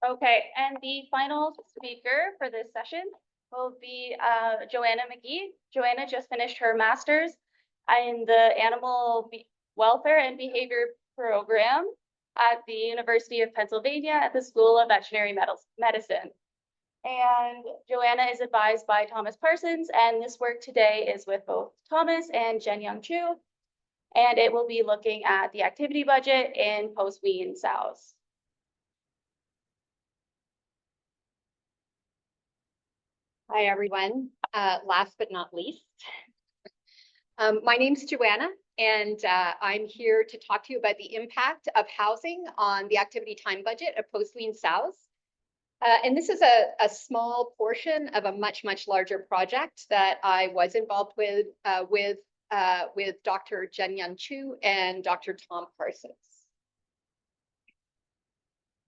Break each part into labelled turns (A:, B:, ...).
A: Okay, and the final speaker for this session will be Joanna Magee. Joanna just finished her master's in the Animal Welfare and Behavior Program at the University of Pennsylvania at the School of Veterinary Medicine. And Joanna is advised by Thomas Parsons, and this work today is with both Thomas and Jen-Young Chu, and it will be looking at the activity budget in post-weaned sows.
B: Hi, everyone. Last but not least, my name's Joanna, and I'm here to talk to you about the impact of housing on the activity time budget of post-weaned sows. And this is a small portion of a much larger project that I was involved with Dr. Jen-Young Chu and Dr. Tom Parsons.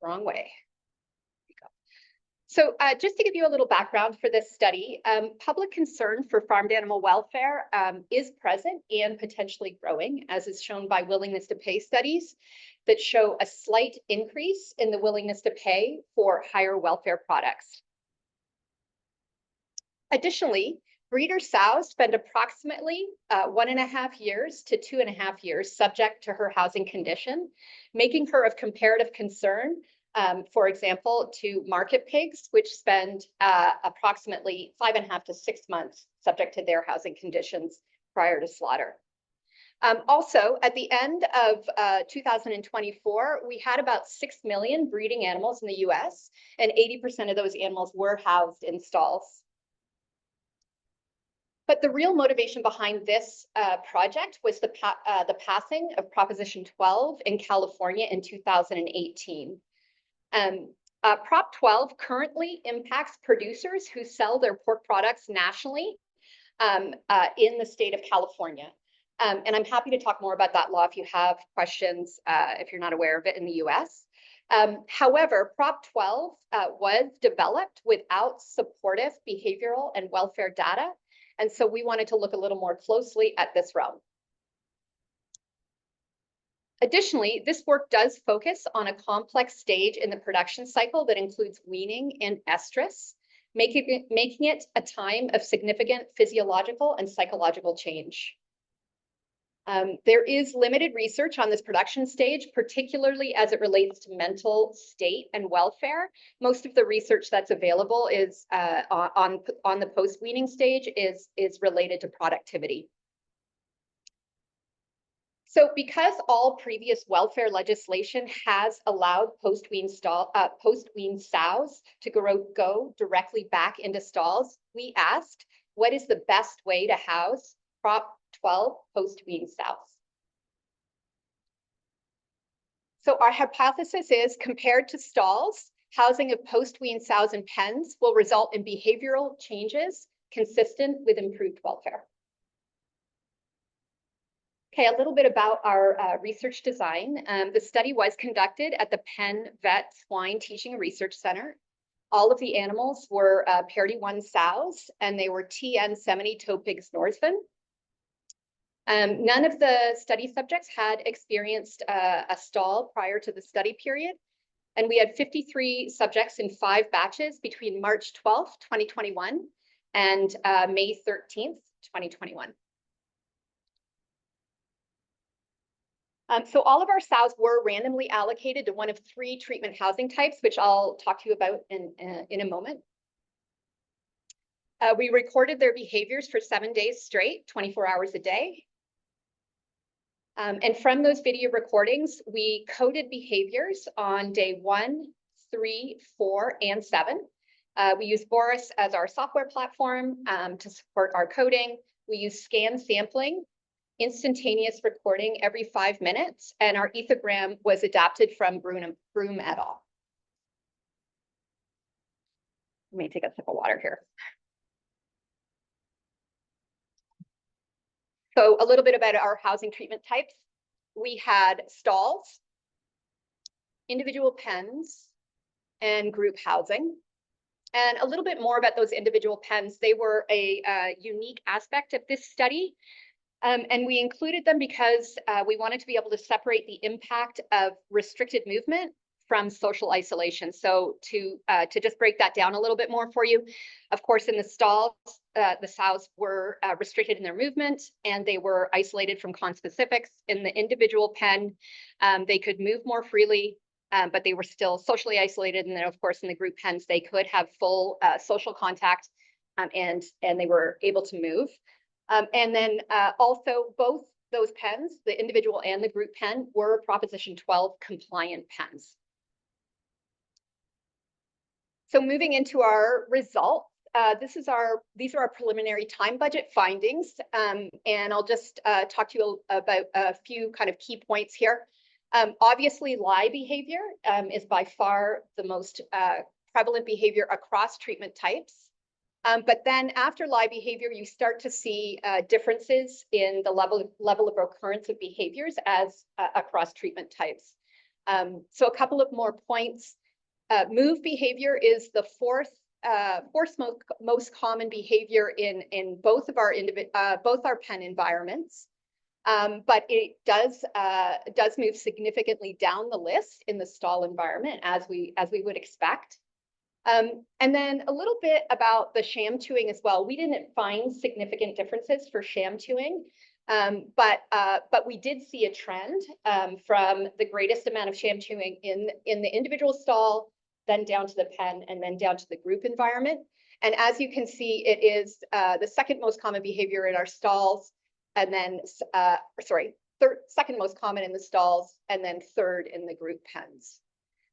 B: Wrong way. So just to give you a little background for this study, public concern for farmed animal welfare is present and potentially growing, as is shown by willingness to pay studies that show a slight increase in the willingness to pay for higher welfare products. Additionally, breeder sows spend approximately 1.5 years to 2.5 years subject to her housing condition, making her of comparative concern. For example, to market pigs, which spend approximately 5.5 to 6 months subject to their housing conditions prior to slaughter. Also, at the end of 2024, we had about 6 million breeding animals in the US, and 80% of those animals were housed in stalls. But the real motivation behind this project was the passing of Proposition 12 in California in 2018. Prop 12 currently impacts producers who sell their pork products nationally in the state of California. And I'm happy to talk more about that law if you have questions, if you're not aware of it in the US. However, Prop 12 was developed without supportive behavioral and welfare data. And so we wanted to look a little more closely at this realm. Additionally, this work does focus on a complex stage in the production cycle that includes weaning and estrus, making it a time of significant physiological and psychological change. There is limited research on this production stage, particularly as it relates to mental state and welfare. Most of the research that's available is on the post-weaning stage is related to productivity. So because all previous welfare legislation has allowed post-weaned sows to go directly back into stalls, we asked, what is the best way to house Prop 12 post-weaned sows? So our hypothesis is, compared to stalls, housing of post-weaned sows in pens will result in behavioral changes consistent with improved welfare. Okay, a little bit about our research design. The study was conducted at the Penn Vet Swine Teaching and Research Center. All of the animals were Parity 1 sows, and they were TN semi-tow pigs Norseman. None of the study subjects had experienced a stall prior to the study period. And we had 53 subjects in 5 batches between March 12th, 2021 and May 13th, 2021. So all of our sows were randomly allocated to one of 3 treatment housing types, which I'll talk to you about in a moment. We recorded their behaviors for 7 days straight, 24 hours a day. And from those video recordings, we coded behaviors on day 1, 3, 4, and 7. We use Boris as our software platform to support our coding. We use scan sampling, instantaneous recording every 5 minutes, and our ethogram was adapted from Broom et al. Let me take a sip of water here. So a little bit about our housing treatment types. We had stalls, individual pens, and group housing. And a little bit more about those individual pens. They were a unique aspect of this study. And we included them because we wanted to be able to separate the impact of restricted movement from social isolation. So to just break that down a little bit more for you, of course, in the stalls, the sows were restricted in their movement and they were isolated from conspecifics. In the individual pen, they could move more freely, but they were still socially isolated. And then, of course, in the group pens, they could have full social contact and they were able to move. And then also both those pens, the individual and the group pen, were Proposition 12 compliant pens. So moving into our results, these are our preliminary time budget findings, and I'll just talk to you about a few kind of key points here. Obviously, lie behavior is by far the most prevalent behavior across treatment types. But then after lie behavior, you start to see differences in the level of recurrence of behaviors as across treatment types. So a couple of more points. Move behavior is the fourth most common behavior in both of our both our pen environments. But it does move significantly down the list in the stall environment as we would expect. And then a little bit about the sham chewing as well. We didn't find significant differences for sham chewing, but we did see a trend from the greatest amount of sham chewing in the individual stall, then down to the pen, and then down to the group environment. And as you can see, it is the second most common behavior in our stalls, and then second most common in the stalls, and then third in the group pens.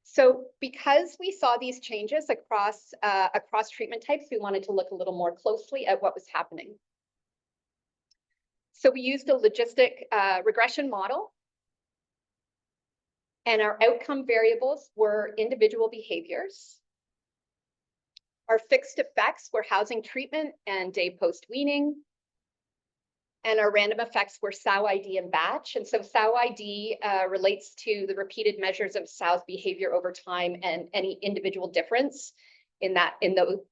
B: So because we saw these changes across treatment types, we wanted to look a little more closely at what was happening. So we used a logistic regression model, and our outcome variables were individual behaviors. Our fixed effects were housing treatment and day post-weaning. And our random effects were sow ID and batch. And so sow ID relates to the repeated measures of sow's behavior over time and any individual difference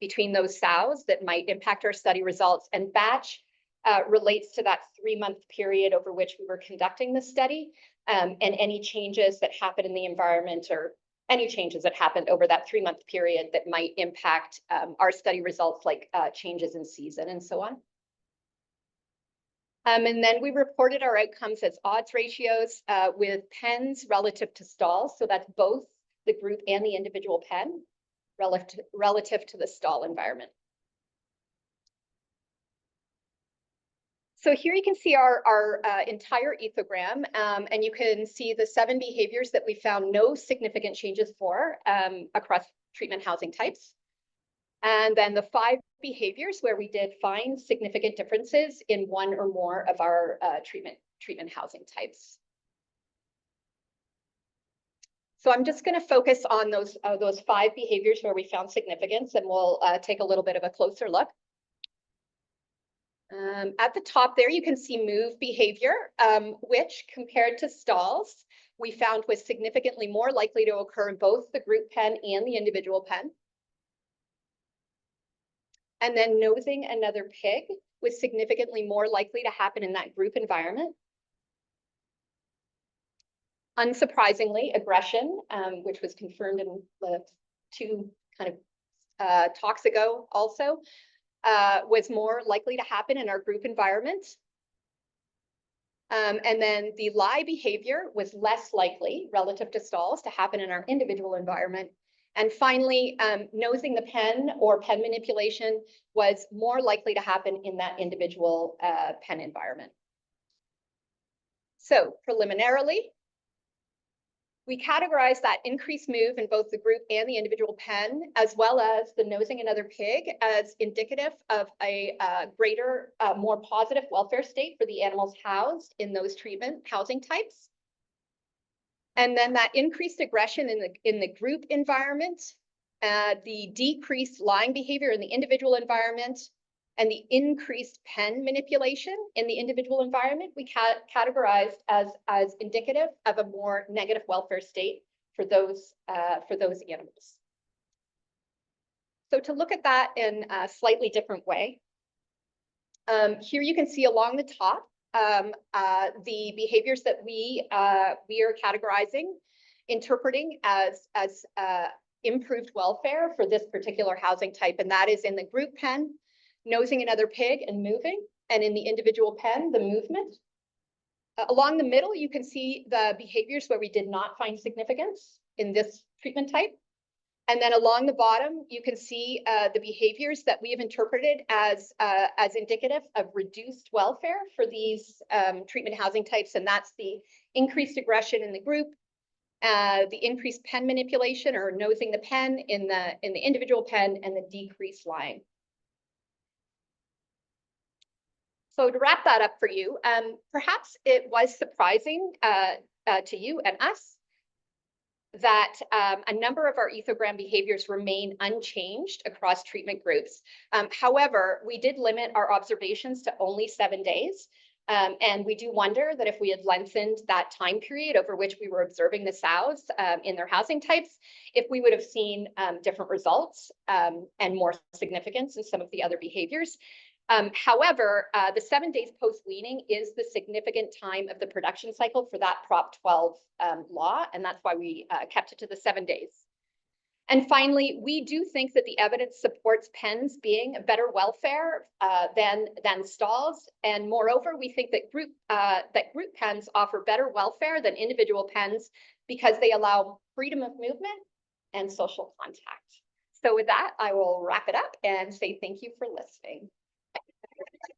B: between those sows that might impact our study results. And batch relates to that 3-month period over which we were conducting the study, and any changes that happen in the environment or any changes that happened over that 3-month period that might impact our study results, like changes in season and so on. And then we reported our outcomes as odds ratios with pens relative to stalls. So that's both the group and the individual pen relative to the stall environment. So here you can see our entire ethogram, and you can see the 7 behaviors that we found no significant changes for across treatment housing types. And then the 5 behaviors where we did find significant differences in 1 or more of our treatment housing types. So I'm just going to focus on those 5 behaviors where we found significance, and we'll take a little bit of a closer look. At the top there, you can see move behavior, which compared to stalls, we found was significantly more likely to occur in both the group pen and the individual pen. And then nosing another pig was significantly more likely to happen in that group environment. Unsurprisingly, aggression, which was confirmed in the 2 kind of talks ago also, was more likely to happen in our group environment. And then the lie behavior was less likely relative to stalls to happen in our individual environment. And finally, nosing the pen or pen manipulation was more likely to happen in that individual pen environment. So preliminarily, we categorized that increased move in both the group and the individual pen, as well as the nosing another pig, as indicative of a greater, more positive welfare state for the animals housed in those treatment housing types. And then that increased aggression in the group environment, the decreased lying behavior in the individual environment, and the increased pen manipulation in the individual environment, we categorized as indicative of a more negative welfare state for those animals. So to look at that in a slightly different way, here you can see along the top the behaviors that we are categorizing interpreting as improved welfare for this particular housing type, and that is in the group pen, nosing another pig and moving, and in the individual pen, the movement. Along the middle, you can see the behaviors where we did not find significance in this treatment type. And then along the bottom, you can see the behaviors that we have interpreted as indicative of reduced welfare for these treatment housing types. And that's the increased aggression in the group, the increased pen manipulation or nosing the pen in the individual pen, and the decreased lying. So to wrap that up for you, perhaps it was surprising to you and us that a number of our ethogram behaviors remain unchanged across treatment groups. However, we did limit our observations to only 7 days. And we do wonder that if we had lengthened that time period over which we were observing the sows in their housing types, if we would have seen different results and more significance in some of the other behaviors. However, the 7 days post-weaning is the significant time of the production cycle for that Prop 12 law, and that's why we kept it to the 7 days. And finally, we do think that the evidence supports pens being a better welfare than stalls, and moreover, we think that group pens offer better welfare than individual pens because they allow freedom of movement and social contact. So with that, I will wrap it up and say thank you for listening.